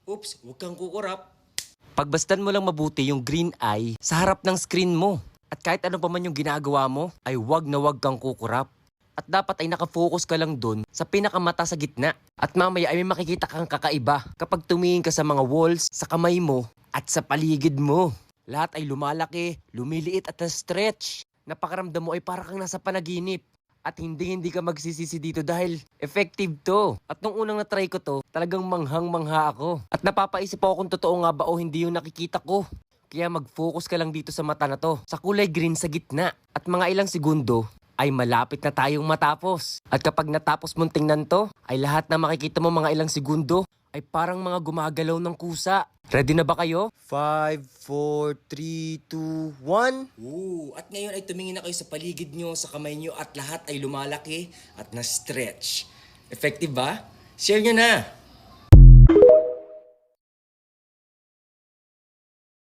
Oops, huwag kang kukurap. Pagbastan mo lang mabuti yung green eye sa harap ng screen mo. At kahit ano pa man yung ginagawa mo, ay wag na wag kang kukurap. At dapat ay nakafocus ka lang dun sa pinakamata sa gitna. At mamaya ay may makikita kang kakaiba kapag tumingin ka sa mga walls, sa kamay mo, at sa paligid mo. Lahat ay lumalaki, lumiliit at na-stretch. Napakaramdam mo ay para kang nasa panaginip. At hindi ka magsisisi dito dahil effective to. At nung unang na-try ko to, talagang manghang-mangha ako. At napapaisip ako kung totoo nga ba o hindi yung nakikita ko. Kaya mag-focus ka lang dito sa mata na to, sa kulay green sa gitna. At mga ilang segundo, ay malapit na tayong matapos. At kapag natapos mong tingnan to, ay lahat na makikita mo mga ilang segundo, ay parang mga gumagalaw ng kusa. Ready na ba kayo? 5, 4, 3, 2, 1... At ngayon ay tumingin na kayo sa paligid nyo, sa kamay nyo at lahat ay lumalaki at na-stretch. Effective ba? Share nyo na!